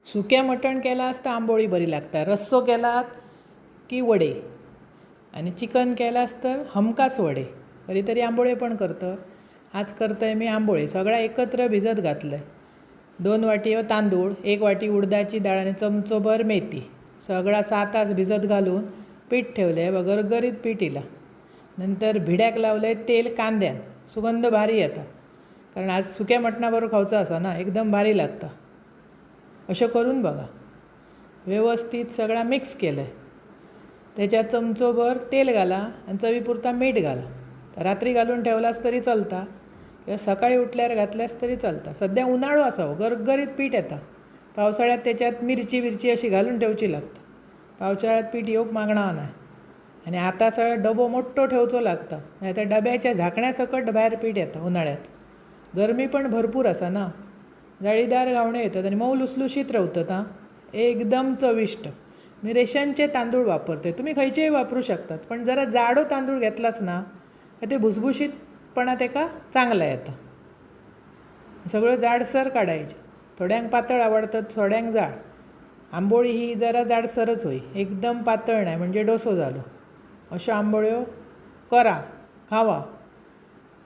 सुक्या मटण केलास तर आंबोळी बरी लागता, रस्सो केलात की वडे, आणि चिकन केलास तर हमखास वडे, कधीतरी आंबोळे पण करतं. आज करतोय मी आंबोळे. सगळा एकत्र भिजत घातलं. 2 वाटी तांदूळ, 1 वाटी उडदाची डाळ आणि चमचोभर मेथी, सगळा 6 तास भिजत घालून पीठ ठेवले. गरगरीत पीठ इला. नंतर भिड्याक लावले तेल कांद्यान, सुगंध भारी येता, कारण आज सुक्या मटणाबरोबर खावचं असा ना, एकदम भारी लागतं. असं करून बघा. व्यवस्थित सगळा मिक्स केलं आहे. त्याच्यात चमचोभर तेल घाला आणि चवीपुरता मीठ घाला. रात्री घालून ठेवलास तरी चलता किंवा सकाळी उठल्यावर घातल्यास तरी चालता. सध्या उन्हाळो असावं, गरगरीत पीठ येतं. पावसाळ्यात त्याच्यात मिरची अशी घालून ठेवची लागतं. पावसाळ्यात पीठ येऊक मागणार नाही. आणि आता सगळं डबो मोठो ठेवचो लागतं, नाही तर डब्याच्या झाकण्यासकट बाहेर पीठ येतं उन्हाळ्यात. गरमी पण भरपूर असा ना, जाळीदार घावणे येतात आणि मऊ लुसलुशीत राहतात. एकदम चविष्ट. मी रेशनचे तांदूळ वापरते, तुम्ही खयचेही वापरू शकतात, पण जरा जाडो तांदूळ घेतलास ना तर ते भुसभुशीतपणा त्याका चांगला येतं. सगळं जाडसर काढायचं. थोड्यांक पातळ आवडतं, थोड्यांक जाड. आंबोळी ही जरा जाडसरच होई, एकदम पातळ नाही, म्हणजे डोसो झालो. अशा आंबोळ्यो करा, खावा.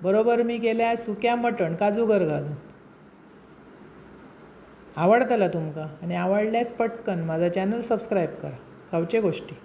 बरोबर मी केल्या सुक्या मटण काजूगर घालून. आवडतला तुमका, आणि आवडल्यास पटकन माझा चॅनल सबस्क्राईब करा. खावचे गोष्टी.